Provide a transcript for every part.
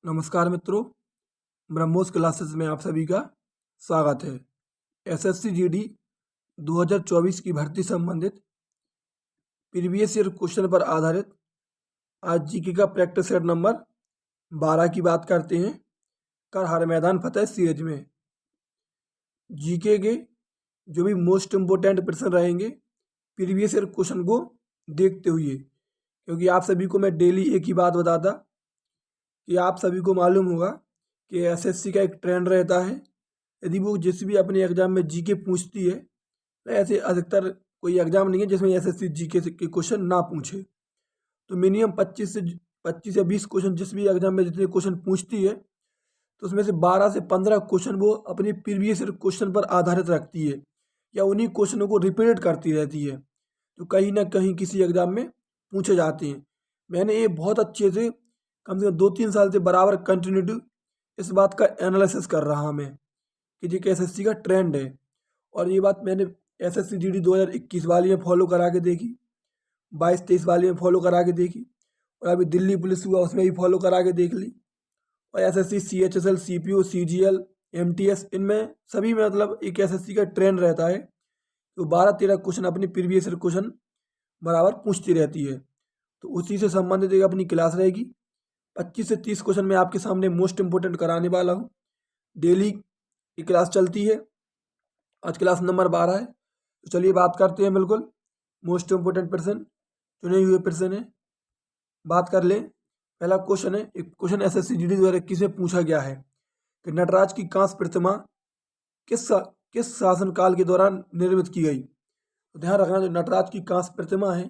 नमस्कार मित्रों, ब्रह्मोस क्लासेस में आप सभी का स्वागत है। एसएससी जीडी 2024 की भर्ती संबंधित प्रीवियस ईयर क्वेश्चन पर आधारित आज जीके का प्रैक्टिस सेट नंबर 12 की बात करते हैं। कर हर मैदान फतेह सीरीज में जीके के जो भी मोस्ट इम्पोर्टेंट प्रश्न रहेंगे प्रीवियस ईयर क्वेश्चन को देखते हुए, क्योंकि आप सभी को मैं डेली एक ही बात बताता कि आप सभी को मालूम होगा कि एसएससी का एक ट्रेंड रहता है, यदि वो जिस भी अपने एग्जाम में जीके पूछती है, तो ऐसे अधिकतर कोई एग्जाम नहीं है जिसमें एसएससी जीके के क्वेश्चन ना पूछे। तो मिनिमम 25 या 20 क्वेश्चन जिस भी एग्जाम में जितने क्वेश्चन पूछती है, तो उसमें से 12 से 15 क्वेश्चन वो अपनी प्रीवियस क्वेश्चन पर आधारित रखती है या उन्हीं क्वेश्चनों को रिपीट करती रहती है, तो कहीं ना कहीं किसी एग्जाम में पूछे जाते हैं। मैंने ये बहुत अच्छे से कम 2-3 साल से बराबर कंटिन्यूटी इस बात का एनालिसिस कर रहा मैं कि जी एसएससी का ट्रेंड है, और ये बात मैंने एसएससी जीडी 2021 वाली में फॉलो करा के देखी, 22-23 वाली में फॉलो करा के देखी, और अभी दिल्ली पुलिस हुआ उसमें भी फॉलो करा के देख ली, और SSC CHSL CPO CGL MTS इनमें सभी में मतलब एक एसएससी का ट्रेंड रहता है तो 12-13 क्वेश्चन अपनी प्रीवियस क्वेश्चन बराबर पूछती रहती है। तो उसी से संबंधित एक अपनी क्लास रहेगी। 25 से 30 क्वेश्चन मैं आपके सामने मोस्ट इंपोर्टेंट कराने वाला हूँ। डेली की क्लास चलती है, आज क्लास नंबर 12 है। तो चलिए बात करते हैं बिल्कुल मोस्ट इंपोर्टेंट प्रश्न, चुने हुए प्रश्न है, बात कर लें। पहला क्वेश्चन है, एक क्वेश्चन एसएससी जीडी 2021 में पूछा गया है कि नटराज की कांस्य प्रतिमा किस शासनकाल के दौरान निर्मित की गई। तो ध्यान रखना, जो नटराज की कांस्य प्रतिमा है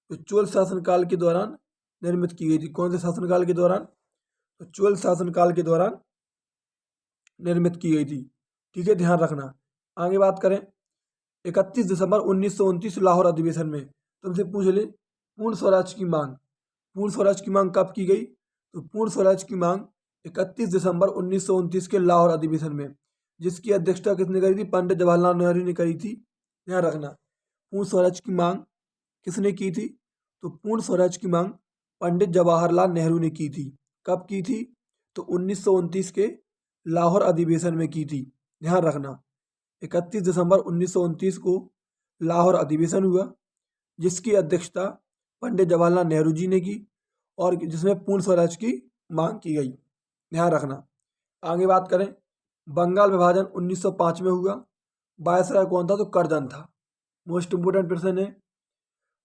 तो चोल शासनकाल के दौरान निर्मित की गई थी। कौन से शासनकाल के दौरान? तो चोल शासनकाल के दौरान निर्मित की गई थी। ठीक है, ध्यान रखना। आगे बात करें, 31 दिसंबर 1929 लाहौर अधिवेशन में तुमसे पूछ ले पूर्ण स्वराज की मांग। पूर्ण स्वराज की मांग कब की गई? तो पूर्ण स्वराज की मांग 31 दिसंबर 1929 के लाहौर अधिवेशन में, जिसकी अध्यक्षता किसने करी थी? पंडित जवाहरलाल नेहरू ने करी थी। ध्यान रखना, पूर्ण स्वराज की मांग किसने की थी? तो पूर्ण स्वराज की मांग पंडित जवाहरलाल नेहरू ने की थी। कब की थी? तो 1929 के लाहौर अधिवेशन में की थी। ध्यान रखना, 31 दिसंबर 1929 को लाहौर अधिवेशन हुआ, जिसकी अध्यक्षता पंडित जवाहरलाल नेहरू जी ने की और जिसमें पूर्ण स्वराज की मांग की गई। ध्यान रखना। आगे बात करें, बंगाल विभाजन 1905 में हुआ, वायसराय कौन था? तो करजन था। मोस्ट इंपोर्टेंट प्रश्न है,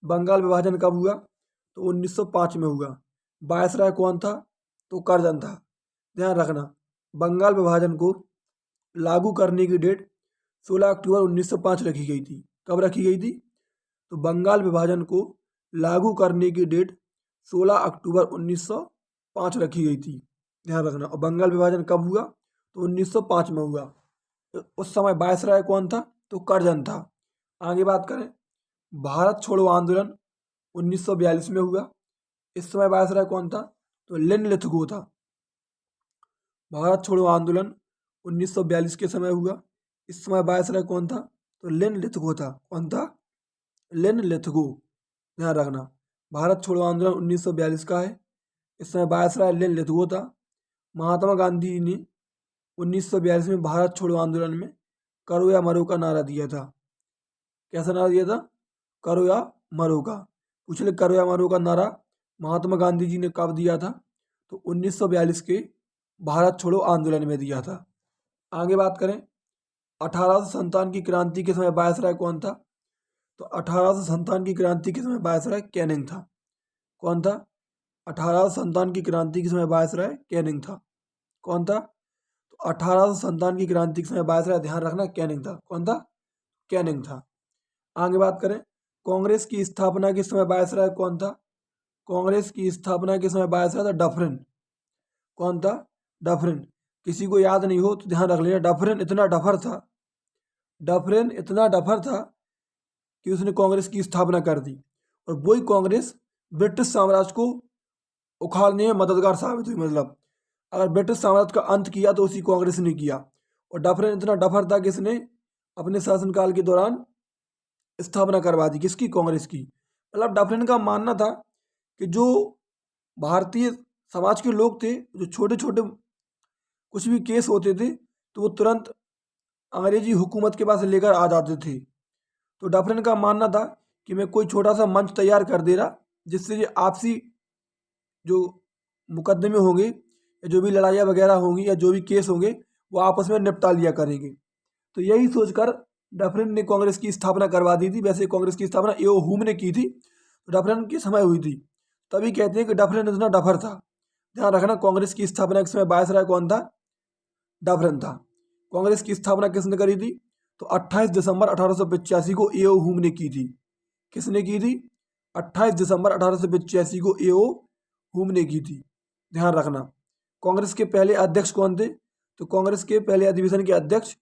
बंगाल विभाजन कब हुआ? तो 1905 में हुआ। वायसराय कौन था? तो करजन था। ध्यान रखना, बंगाल विभाजन को लागू करने की डेट 16 अक्टूबर 1905 रखी गई थी। कब रखी गई थी? तो बंगाल विभाजन को लागू करने की डेट 16 अक्टूबर 1905 रखी गई थी। ध्यान रखना। और बंगाल विभाजन कब हुआ? तो 1905 में हुआ। तो उस समय वायसराय कौन था? तो करजन था। आगे बात करें, भारत छोड़ो आंदोलन 1942 में हुआ, इस समय वायसराय कौन था? तो लिन लिथगो था। भारत छोड़ो आंदोलन 1942 के समय हुआ, इस समय वायसराय कौन था? तो लिन लिथगो था। कौन था? लिन लिथगो। ध्यान रखना, भारत छोड़ो आंदोलन 1942 का है, इस समय वायसराय लिन लिथगो था। महात्मा गांधी जी ने 1942 में भारत छोड़ो आंदोलन में करो या मरो का नारा दिया था। कैसा नारा दिया था? करो या मरो का। पूछ ले, करो या मरो का नारा महात्मा गांधी जी ने कब दिया था? तो 1942 के भारत छोड़ो आंदोलन में दिया था। आगे बात करें, 1857 की क्रांति के समय वायसराय कौन था? तो 1857 की क्रांति के समय वायसराय कैनिंग था। कौन था? 1857 की क्रांति के समय वायसराय कैनिंग था। कौन था? तो 1857 की क्रांति के समय वायसराय, ध्यान रखना, कैनिंग था। कौन था? कैनिंग था। आगे बात करें, कांग्रेस की स्थापना के समय वायसराय कौन था? कांग्रेस की स्थापना के समय वायसराय था डफरिन। कौन था? डफरिन। किसी को याद नहीं हो तो ध्यान रख लेना, डफरिन इतना डफर था, डफरिन इतना डफर था कि उसने कांग्रेस की स्थापना कर दी, और वही कांग्रेस ब्रिटिश साम्राज्य को उखाड़ने में मददगार साबित हुई। मतलब अगर ब्रिटिश साम्राज्य का अंत किया तो उसी कांग्रेस ने किया, और डफरिन इतना डफर था कि इसने अपने शासनकाल के दौरान स्थापना करवा दी। किसकी? कांग्रेस की। मतलब डफरिन का मानना था कि जो भारतीय समाज के लोग थे जो छोटे छोटे कुछ भी केस होते थे तो वो तुरंत अंग्रेजी हुकूमत के पास लेकर आ जाते थे। तो डफरिन का मानना था कि मैं कोई छोटा सा मंच तैयार कर दे रहा जिससे ये आपसी जो मुकदमे होंगे या जो भी लड़ाइयाँ वगैरह होंगी या जो भी केस होंगे वो आपस में निपटा लिया करेंगे। तो यही सोचकर डफरिन ने कांग्रेस की स्थापना करवा दी थी। वैसे कांग्रेस की स्थापना एओ हुम ने की थी, तो डफरिन के समय हुई थी। तभी कहते हैं कि डफरिन इतना डफर था। ध्यान रखना, कांग्रेस की स्थापना के समय वायसराय कौन था? डफरिन था। कांग्रेस की स्थापना किसने करी थी? तो 28 दिसंबर 1885 को एओ हुम ने की थी। किसने की थी? 28 दिसंबर 1885 को एओ हुम ने की थी। ध्यान रखना। कांग्रेस के पहले अध्यक्ष कौन थे? तो कांग्रेस के पहले अधिवेशन के अध्यक्ष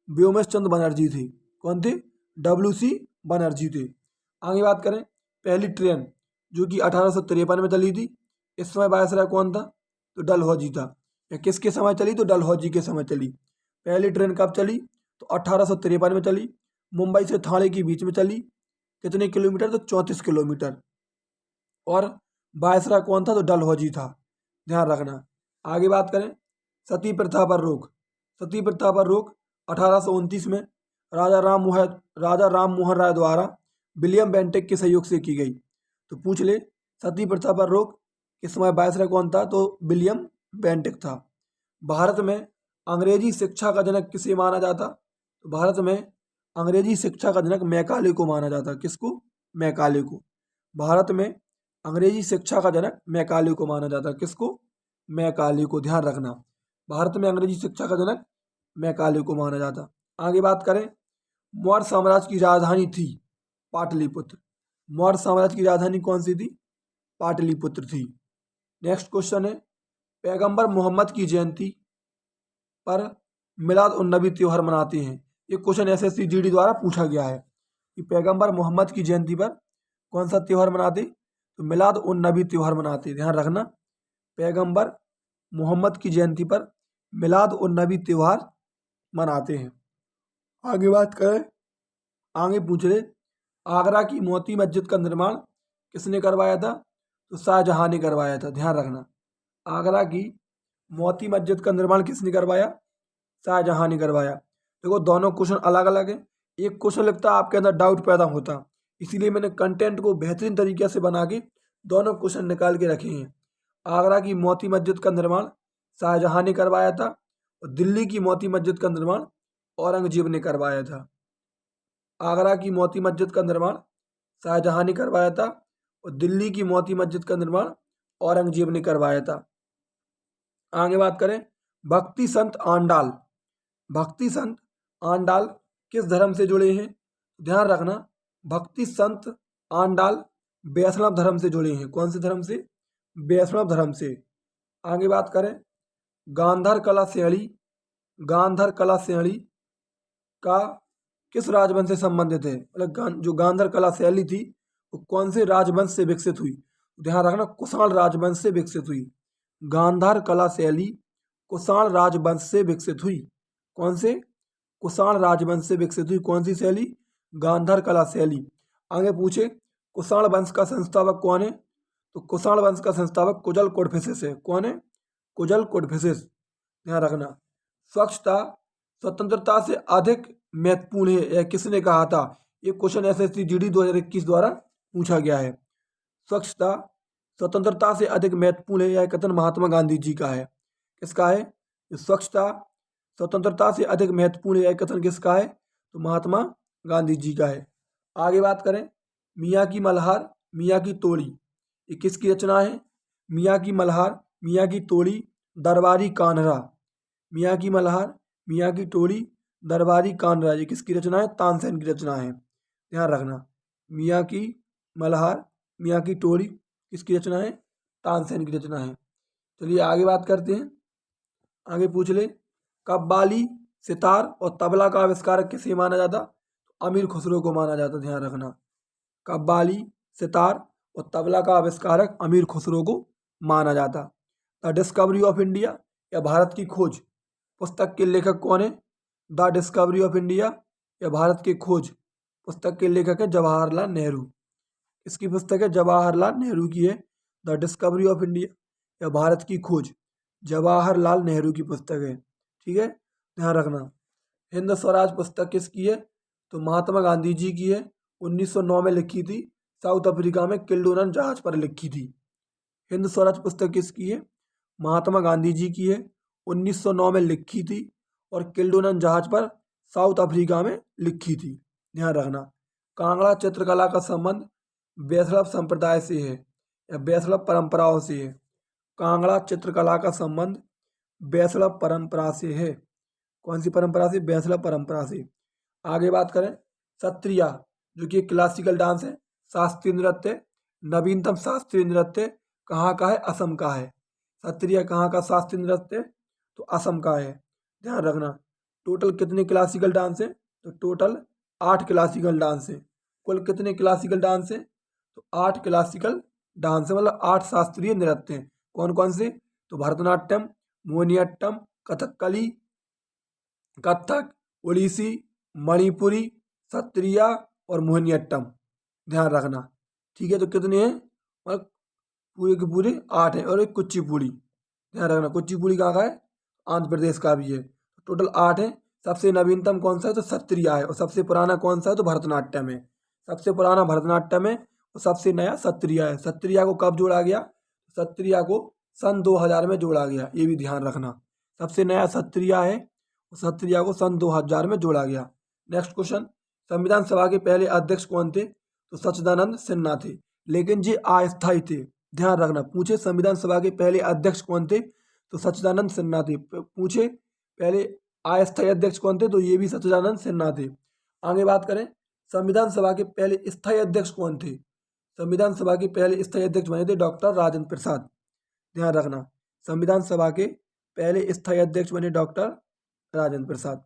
व्योमेश चंद्र बनर्जी थे। कौन थे? WC बनर्जी थे। आगे बात करें, पहली ट्रेन जो कि 1853 में चली थी, इस समय वायसराय कौन था? तो डलहौजी था। या किसके समय चली? तो डलहौजी के समय चली। पहली ट्रेन कब चली? तो 1853 में चली। मुंबई से थाने के बीच में चली। कितने किलोमीटर? तो 34 किलोमीटर। और वायसराय कौन था? तो डलहौजी था। ध्यान रखना। आगे बात करें, सती प्रथा पर रोक। सती प्रथा पर रोक 1829 में राजा राम मोहन राय द्वारा विलियम बेंटिक के सहयोग से की गई। तो पूछ ले, सती प्रथा पर रोक इस समय वायसराय कौन था? तो विलियम बेंटिक था। भारत में अंग्रेजी शिक्षा का जनक किसे माना जाता? तो भारत में अंग्रेजी शिक्षा का जनक मैकाले को माना जाता। किसको? मैकाले को। भारत में अंग्रेजी शिक्षा का जनक मैकाले को माना जाता। किसको? मैकाले को। ध्यान रखना, भारत में अंग्रेजी शिक्षा का जनक मैकाले को माना जाता। आगे बात करें, मौर्य साम्राज्य की राजधानी थी पाटलिपुत्र। मौर्य साम्राज्य की राजधानी कौन सी थी? पाटलिपुत्र थी। नेक्स्ट क्वेश्चन है, पैगंबर मोहम्मद की जयंती पर मिलाद उन नबी त्योहार मनाते हैं। ये क्वेश्चन SSC GD द्वारा पूछा गया है कि पैगंबर मोहम्मद की जयंती पर कौन सा त्योहार मनाते? तो मिलाद उन नबी त्योहार मनाते। ध्यान रखना, पैगंबर मोहम्मद की जयंती पर मिलाद उन नबी त्योहार मनाते हैं। आगे बात करें, आगे पूछ रहे, आगरा की मोती मस्जिद का निर्माण किसने करवाया था? तो शाहजहां ने करवाया था। ध्यान रखना, आगरा की मोती मस्जिद का निर्माण किसने करवाया? शाहजहां ने करवाया। देखो, दोनों क्वेश्चन अलग अलग है। एक क्वेश्चन लगता है आपके अंदर डाउट पैदा होता, इसीलिए मैंने कंटेंट को बेहतरीन तरीके से बना के दोनों क्वेश्चन निकाल के रखे हैं। आगरा की मोती मस्जिद का निर्माण शाहजहां ने करवाया था और दिल्ली की मोती मस्जिद का निर्माण औरंगजेब ने करवाया था। आगरा की मोती मस्जिद का निर्माण शाहजहां ने करवाया था और दिल्ली की मोती मस्जिद का निर्माण औरंगजेब ने करवाया था। आगे बात करें, भक्ति संत आंडाल। भक्ति संत आंडाल किस धर्म से जुड़े हैं? ध्यान रखना, भक्ति संत आंडाल वैष्णव धर्म से जुड़े हैं। कौन से धर्म से? वैष्णव धर्म से। आगे बात करें, गांधार कला शैली, गांधार कला शैली का किस राजवंश से संबंधित है? मतलब जो गांधार कला शैली थी वो कौन से राजवंश से विकसित हुई? ध्यान रखना, कुषाण राजवंश से विकसित हुई। गांधार कला शैली कुषाण राजवंश से विकसित हुई। कौन से? कुषाण राजवंश से विकसित हुई। कौन सी शैली? गांधार कला शैली। आगे पूछे, कुषाण वंश का संस्थापक कौन है? तो कुषाण वंश का संस्थापक कुजल कोडफिसेस है। कौन है? कुजल कोडफिसेस। ध्यान रखना, स्वच्छता स्वतंत्रता से अधिक महत्वपूर्ण है, यह किसने कहा था? ये क्वेश्चन SSC GD 2021 द्वारा पूछा गया है। स्वच्छता स्वतंत्रता से अधिक महत्वपूर्ण है, यह कथन महात्मा गांधी जी का है। किसका है? स्वच्छता स्वतंत्रता से अधिक महत्वपूर्ण है, यह कथन किसका है? तो महात्मा गांधी जी का है। आगे बात करें, मियाँ की मल्हार मियाँ की तोड़ी, ये किसकी रचना है? मियाँ की मल्हार मियाँ की तोड़ी दरबारी कान्हरा। मियाँ की मल्हार मियाँ की टोली दरबारी कान्हरा, ये किसकी रचना है? तानसेन की रचना है। ध्यान रखना, मियाँ की मल्हार मियाँ की टोली किसकी रचना है? तानसेन की रचना है। चलिए आगे बात करते हैं। आगे पूछ ले, कव्वाली सितार और तबला का आविष्कारक किसे माना जाता? तो अमीर खुसरो को माना जाता। ध्यान रखना, कव्वाली सितार और तबला का आविष्कारक अमीर खुसरो को माना जाता। द डिस्कवरी ऑफ इंडिया या भारत की खोज पुस्तक के लेखक कौन है? द डिस्कवरी ऑफ इंडिया या भारत की खोज पुस्तक के लेखक है जवाहरलाल नेहरू। इसकी पुस्तक है जवाहरलाल नेहरू की है, द डिस्कवरी ऑफ इंडिया या भारत की खोज जवाहरलाल नेहरू की पुस्तक है। ठीक है, ध्यान रखना। हिंद स्वराज पुस्तक किसकी है? तो महात्मा गांधी जी की है। 1909 में लिखी थी, साउथ अफ्रीका में किल्डोनन जहाज पर लिखी थी। हिंद स्वराज पुस्तक किसकी है? महात्मा गांधी जी की है। 1909 में लिखी थी और किल्डोनन जहाज पर साउथ अफ्रीका में लिखी थी। ध्यान रखना। कांगड़ा चित्रकला का संबंध वैष्णव संप्रदाय से है या वैष्णव परंपराओं से है। कांगड़ा चित्रकला का संबंध वैष्णव परंपरा से है। कौन सी परंपरा से? वैष्णव परंपरा से। आगे बात करें, सत्रिया जो कि क्लासिकल डांस है, शास्त्रीय नृत्य, नवीनतम शास्त्रीय नृत्य कहाँ का है? असम का है। सत्रिया कहाँ का शास्त्रीय नृत्य? तो असम का है। ध्यान रखना। टोटल कितने क्लासिकल डांस है? तो टोटल 8 क्लासिकल डांस है। कुल कितने क्लासिकल डांस है? तो 8 क्लासिकल डांस है, मतलब 8 शास्त्रीय नृत्य हैं। कौन कौन से? तो भरतनाट्यम, मोहिनीअट्टम, कथकली, कथक, ओडिसी, मणिपुरी, सत्रिया और मोहिनीअट्टम। ध्यान रखना। ठीक है, तो कितने हैं? मतलब पूरे के पूरे 8 हैं। और एक कुचिपुड़ी, ध्यान रखना, कुचिपुड़ी कहाँ का है? आंध्र प्रदेश का भी है। टोटल 8 है। सबसे नवीनतम कौन सा है? तो सत्रिया है। और सबसे पुराना कौन सा है? तो भरतनाट्यम है। सबसे पुराना भरतनाट्यम है और सबसे नया सत्रिया है। सत्रिया को कब जोड़ा गया? सत्रिया को सन 2000 में जोड़ा गया, ये भी ध्यान रखना। सबसे नया सत्रिया है और सत्रिया को सन 2000 में जोड़ा गया। नेक्स्ट क्वेश्चन, संविधान सभा के पहले अध्यक्ष कौन थे? तो सच्चिदानंद सिन्हा थे, लेकिन ये अस्थायी थे। ध्यान रखना। पूछे संविधान सभा के पहले अध्यक्ष कौन थे? तो सच्चिदानंद सिन्हा थे। पूछे पहले अस्थायी अध्यक्ष कौन थे? तो ये भी सच्चिदानंद सिन्हा थे। आगे बात करें, संविधान सभा के पहले स्थायी अध्यक्ष कौन थे? संविधान सभा के पहले स्थायी अध्यक्ष बने थे डॉक्टर राजेंद्र प्रसाद। ध्यान रखना। संविधान सभा के पहले स्थायी अध्यक्ष बने डॉक्टर राजेंद्र प्रसाद।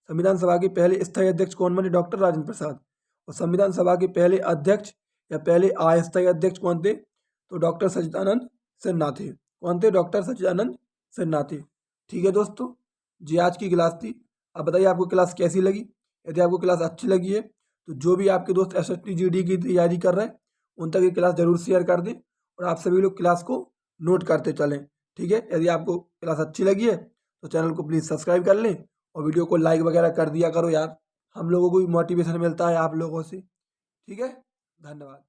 संविधान सभा के पहले स्थायी अध्यक्ष कौन बने? डॉक्टर राजेंद्र प्रसाद। और संविधान सभा के पहले अध्यक्ष या पहले अस्थायी अध्यक्ष कौन थे? तो डॉक्टर सच्चिदानंद सिन्हा थे। कौन थे? डॉक्टर सच्चिदानंद सिन्हा थे। ठीक है दोस्तों, जी आज की क्लास थी। अब बताइए आपको क्लास कैसी लगी? यदि आपको क्लास अच्छी लगी है तो जो भी आपके दोस्त SST GD की तैयारी कर रहे हैं उन तक ये क्लास जरूर शेयर कर दें और आप सभी लोग क्लास को नोट करते चलें। ठीक है, यदि आपको क्लास अच्छी लगी है तो चैनल को प्लीज़ सब्सक्राइब कर लें और वीडियो को लाइक वगैरह कर दिया करो यार, हम लोगों को भी मोटिवेशन मिलता है आप लोगों से। ठीक है, धन्यवाद।